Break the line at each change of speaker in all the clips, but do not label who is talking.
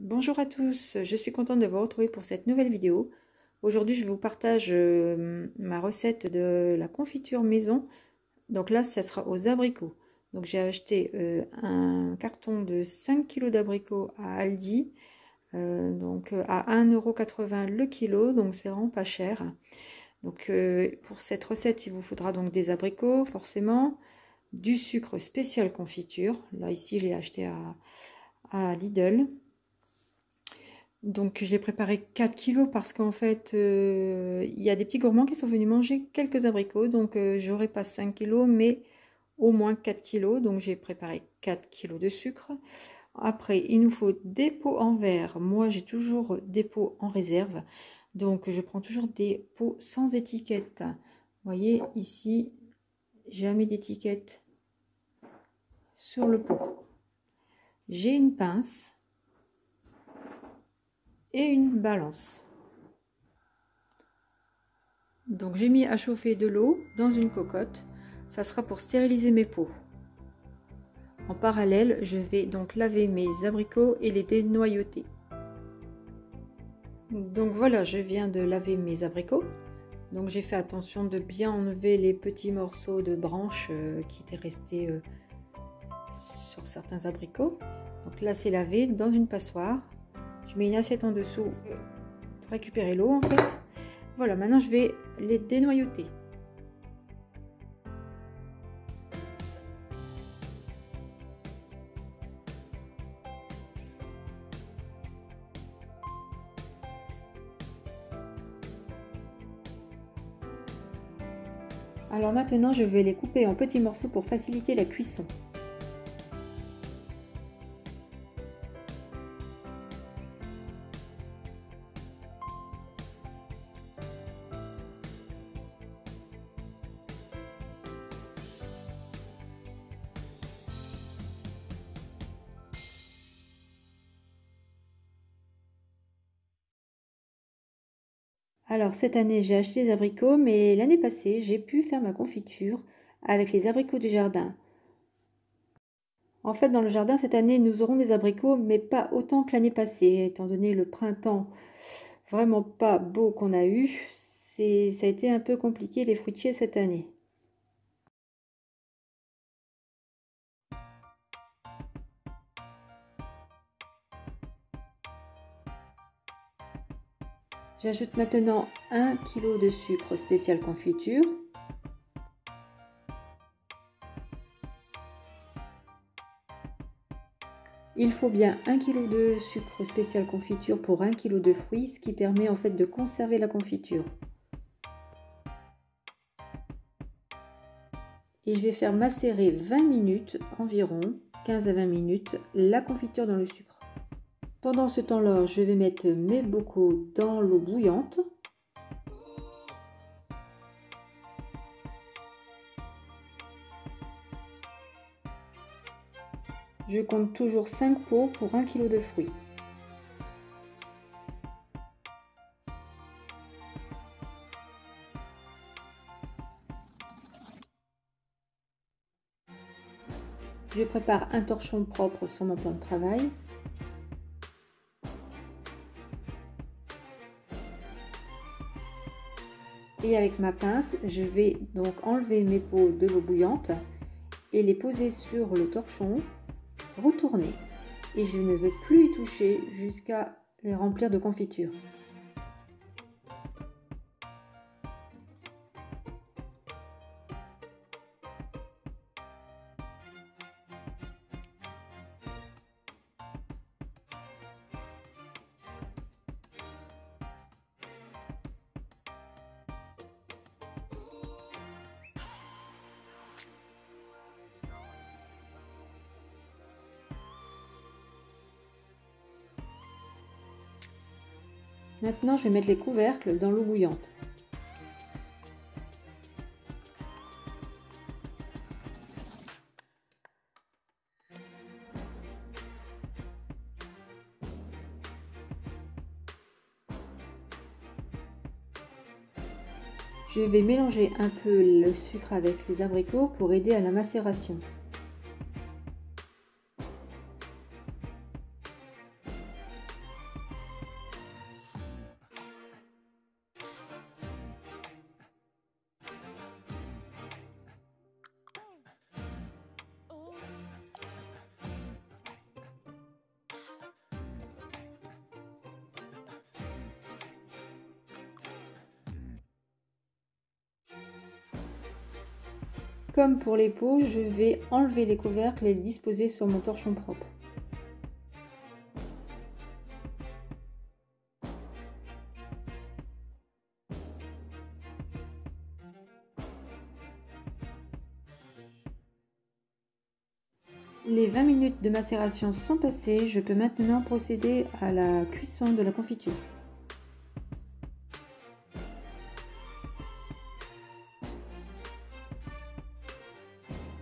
Bonjour à tous, je suis contente de vous retrouver pour cette nouvelle vidéo. Aujourd'hui, je vous partage ma recette de la confiture maison. Donc là, ça sera aux abricots. Donc j'ai acheté un carton de 5 kg d'abricots à Aldi, à 1,80 € le kilo, donc c'est vraiment pas cher. Donc pour cette recette, il vous faudra donc des abricots, forcément, du sucre spécial confiture. Là, ici, je l'ai acheté à Lidl. Donc j'ai préparé 4 kilos parce qu'en fait, il y a des petits gourmands qui sont venus manger quelques abricots. Donc j'aurai pas 5 kilos, mais au moins 4 kilos. Donc j'ai préparé 4 kilos de sucre. Après, il nous faut des pots en verre. Moi, j'ai toujours des pots en réserve. Donc je prends toujours des pots sans étiquette. Vous voyez, ici, jamais d'étiquette sur le pot. J'ai une pince et une balance. Donc j'ai mis à chauffer de l'eau dans une cocotte, ça sera pour stériliser mes pots. En parallèle, je vais donc laver mes abricots et les dénoyauter. Donc voilà, je viens de laver mes abricots. Donc j'ai fait attention de bien enlever les petits morceaux de branches qui étaient restés sur certains abricots. Donc là c'est lavé dans une passoire. Je mets une assiette en dessous pour récupérer l'eau en fait. Voilà, maintenant je vais les dénoyauter. Alors maintenant, je vais les couper en petits morceaux pour faciliter la cuisson. Alors cette année, j'ai acheté des abricots, mais l'année passée, j'ai pu faire ma confiture avec les abricots du jardin. En fait, dans le jardin, cette année, nous aurons des abricots, mais pas autant que l'année passée, étant donné le printemps vraiment pas beau qu'on a eu. Ça a été un peu compliqué les fruitiers cette année. J'ajoute maintenant 1 kg de sucre spécial confiture. Il faut bien 1 kg de sucre spécial confiture pour 1 kg de fruits, ce qui permet en fait de conserver la confiture. Et je vais faire macérer 20 minutes environ, 15 à 20 minutes, la confiture dans le sucre. Pendant ce temps-là, je vais mettre mes bocaux dans l'eau bouillante. Je compte toujours 5 pots pour 1 kg de fruits. Je prépare un torchon propre sur mon plan de travail. Et avec ma pince, je vais donc enlever mes pots de l'eau bouillante et les poser sur le torchon, retourner. Et je ne veux plus y toucher jusqu'à les remplir de confiture. Maintenant, je vais mettre les couvercles dans l'eau bouillante. Je vais mélanger un peu le sucre avec les abricots pour aider à la macération. Comme pour les pots, je vais enlever les couvercles et les disposer sur mon torchon propre. Les 20 minutes de macération sont passées, je peux maintenant procéder à la cuisson de la confiture.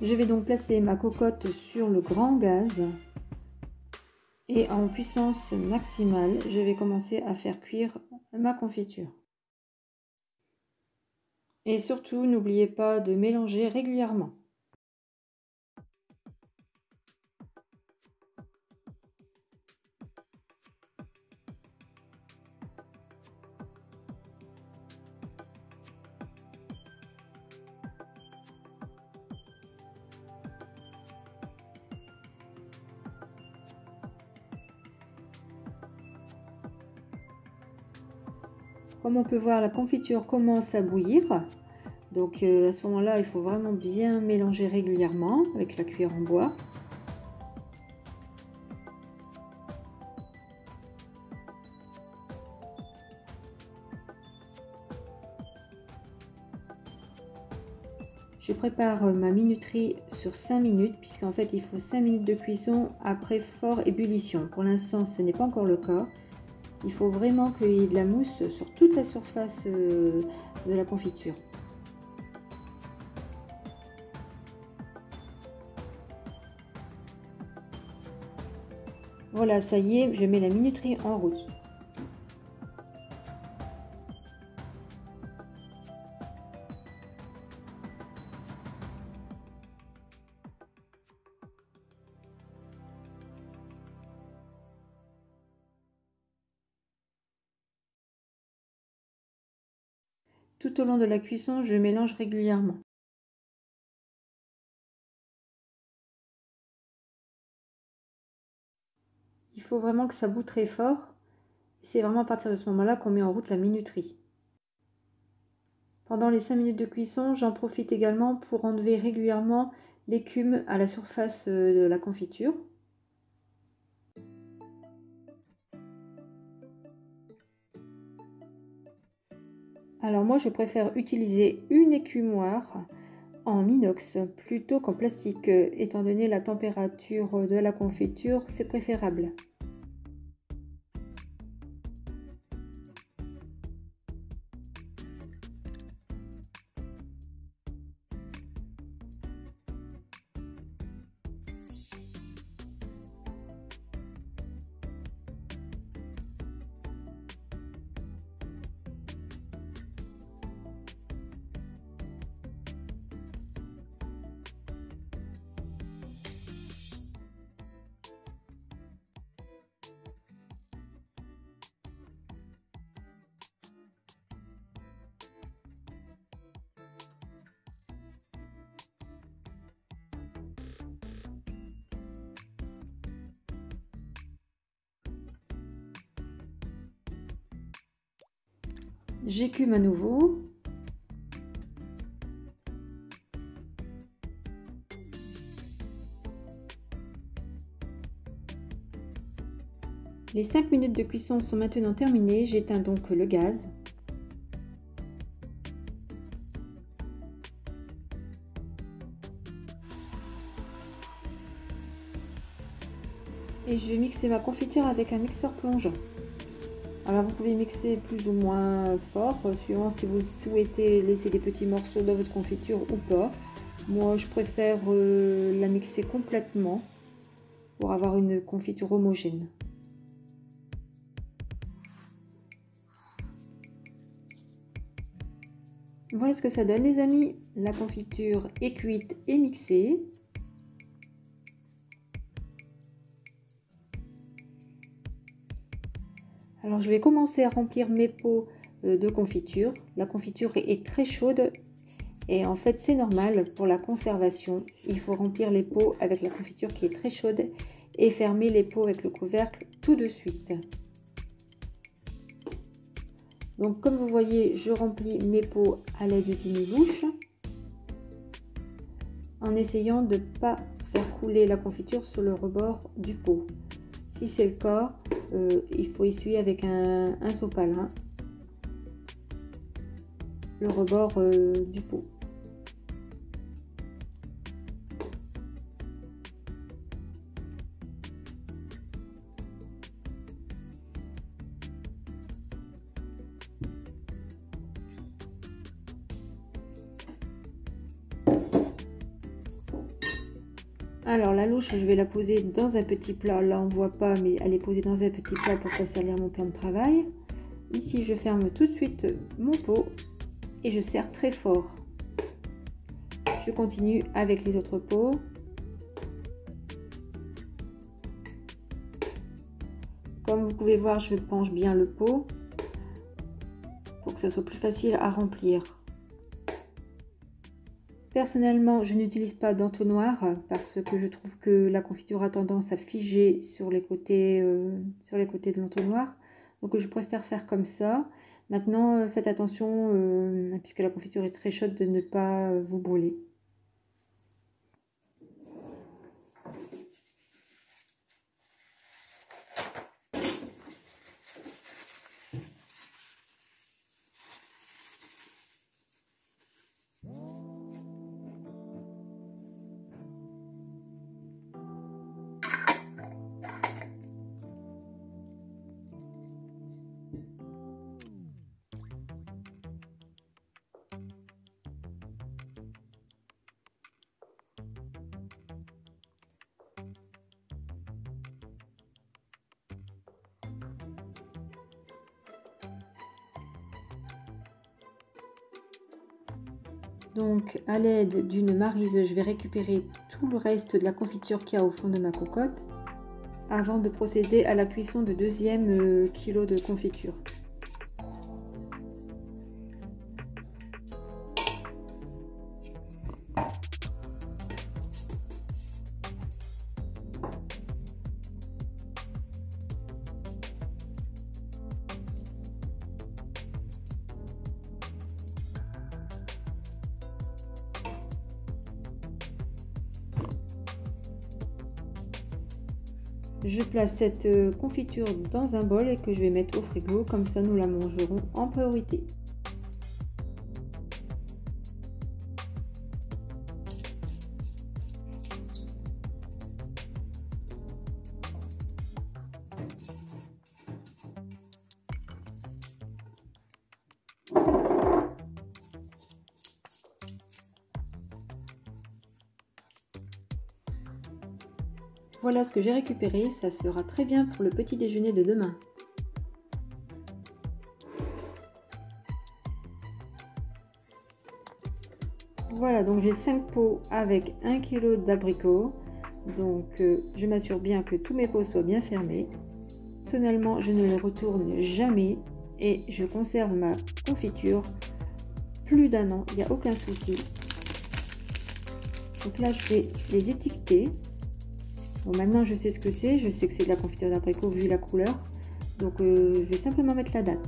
Je vais donc placer ma cocotte sur le grand gaz et en puissance maximale, je vais commencer à faire cuire ma confiture. Et surtout, n'oubliez pas de mélanger régulièrement. Comme on peut voir, la confiture commence à bouillir. Donc à ce moment-là, il faut vraiment bien mélanger régulièrement avec la cuillère en bois. Je prépare ma minuterie sur 5 minutes, puisqu'en fait il faut 5 minutes de cuisson après fort ébullition. Pour l'instant, ce n'est pas encore le cas. Il faut vraiment qu'il y ait de la mousse sur toute la surface de la confiture. Voilà, ça y est, je mets la minuterie en route. Tout au long de la cuisson, je mélange régulièrement. Il faut vraiment que ça bout très fort. C'est vraiment à partir de ce moment-là qu'on met en route la minuterie. Pendant les 5 minutes de cuisson, j'en profite également pour enlever régulièrement l'écume à la surface de la confiture. Alors moi, je préfère utiliser une écumoire en inox plutôt qu'en plastique, étant donné la température de la confiture, c'est préférable. J'écume à nouveau. Les 5 minutes de cuisson sont maintenant terminées, j'éteins donc le gaz. Et je vais mixer ma confiture avec un mixeur plongeant. Alors vous pouvez mixer plus ou moins fort, suivant si vous souhaitez laisser des petits morceaux dans votre confiture ou pas. Moi je préfère la mixer complètement pour avoir une confiture homogène. Voilà ce que ça donne les amis, la confiture est cuite et mixée. Alors je vais commencer à remplir mes pots de confiture. La confiture est très chaude et en fait c'est normal pour la conservation. Il faut remplir les pots avec la confiture qui est très chaude et fermer les pots avec le couvercle tout de suite. Donc comme vous voyez, je remplis mes pots à l'aide d'une louche. en essayant de ne pas faire couler la confiture sur le rebord du pot. Si c'est le cas, il faut essuyer avec un sopalin le rebord du pot. Alors la louche, je vais la poser dans un petit plat. Là on ne voit pas, mais elle est posée dans un petit plat pour pas salir mon plan de travail. Ici je ferme tout de suite mon pot et je serre très fort. Je continue avec les autres pots. Comme vous pouvez voir, je penche bien le pot pour que ce soit plus facile à remplir. Personnellement, je n'utilise pas d'entonnoir parce que je trouve que la confiture a tendance à figer sur les côtés de l'entonnoir. Donc je préfère faire comme ça. Maintenant, faites attention, puisque la confiture est très chaude, de ne pas vous brûler. Donc à l'aide d'une maryse, je vais récupérer tout le reste de la confiture qu'il y a au fond de ma cocotte avant de procéder à la cuisson de deuxième kilo de confiture. Je place cette confiture dans un bol et que je vais mettre au frigo, comme ça nous la mangerons en priorité. Voilà ce que j'ai récupéré, ça sera très bien pour le petit déjeuner de demain. Voilà, donc j'ai 5 pots avec 1 kg d'abricots. Donc je m'assure bien que tous mes pots soient bien fermés. Personnellement, je ne les retourne jamais et je conserve ma confiture plus d'1 an, il n'y a aucun souci. Donc là, je vais les étiqueter. Bon, maintenant je sais ce que c'est, je sais que c'est de la confiture d'abricot vu la couleur, donc je vais simplement mettre la date.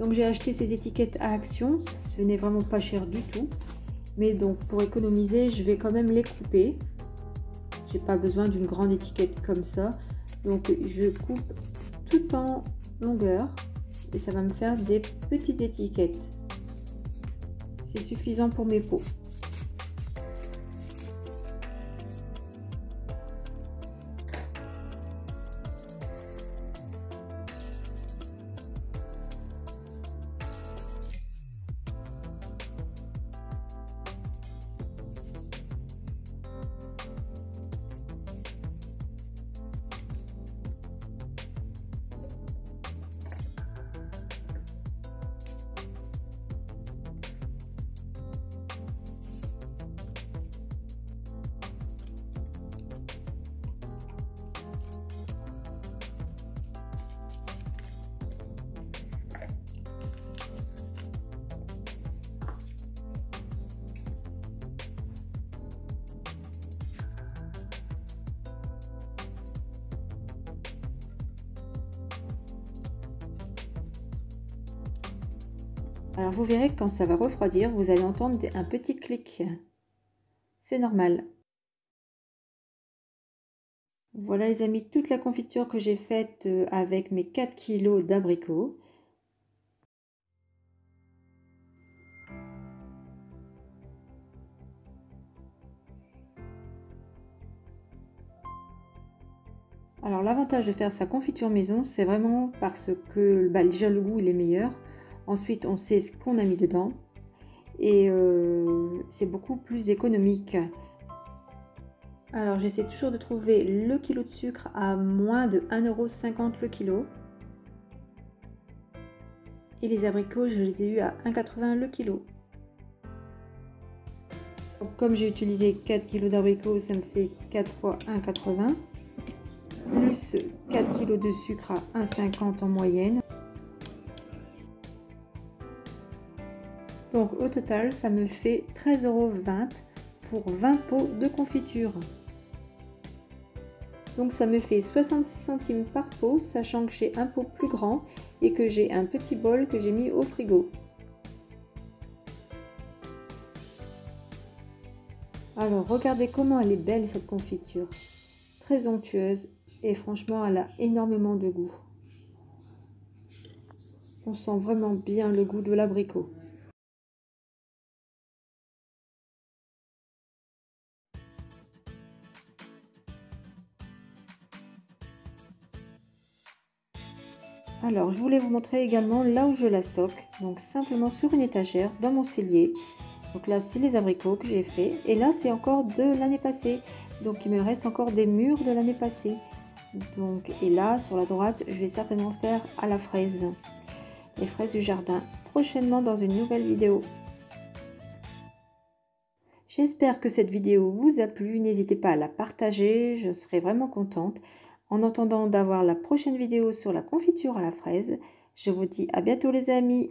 Donc j'ai acheté ces étiquettes à Action, ce n'est vraiment pas cher du tout, mais donc pour économiser je vais quand même les couper. J'ai pas besoin d'une grande étiquette comme ça, donc je coupe tout en longueur et ça va me faire des petites étiquettes. C'est suffisant pour mes pots. Alors vous verrez que quand ça va refroidir, vous allez entendre un petit clic. c'est normal. Voilà les amis, toute la confiture que j'ai faite avec mes 4 kg d'abricots. Alors l'avantage de faire sa confiture maison, c'est vraiment parce que déjà le goût il est meilleur. Ensuite on sait ce qu'on a mis dedans et c'est beaucoup plus économique. Alors j'essaie toujours de trouver le kilo de sucre à moins de 1,50 € le kilo. Et les abricots, je les ai eu à 1,80 € le kilo. Donc, comme j'ai utilisé 4 kg d'abricots, ça me fait 4 fois 1,80 plus 4 kg de sucre à 1,50 € en moyenne. Donc au total, ça me fait 13,20 € pour 20 pots de confiture. Donc ça me fait 66 centimes par pot, sachant que j'ai un pot plus grand et que j'ai un petit bol que j'ai mis au frigo. Alors regardez comment elle est belle cette confiture, très onctueuse et franchement elle a énormément de goût. On sent vraiment bien le goût de l'abricot. Alors je voulais vous montrer également là où je la stocke, donc simplement sur une étagère dans mon cellier. Donc là c'est les abricots que j'ai fait et là c'est encore de l'année passée, donc il me reste encore des mûres de l'année passée. Donc et là sur la droite je vais certainement faire à la fraise, les fraises du jardin, prochainement dans une nouvelle vidéo. J'espère que cette vidéo vous a plu, n'hésitez pas à la partager, je serai vraiment contente. En attendant d'avoir la prochaine vidéo sur la confiture à la fraise, je vous dis à bientôt les amis.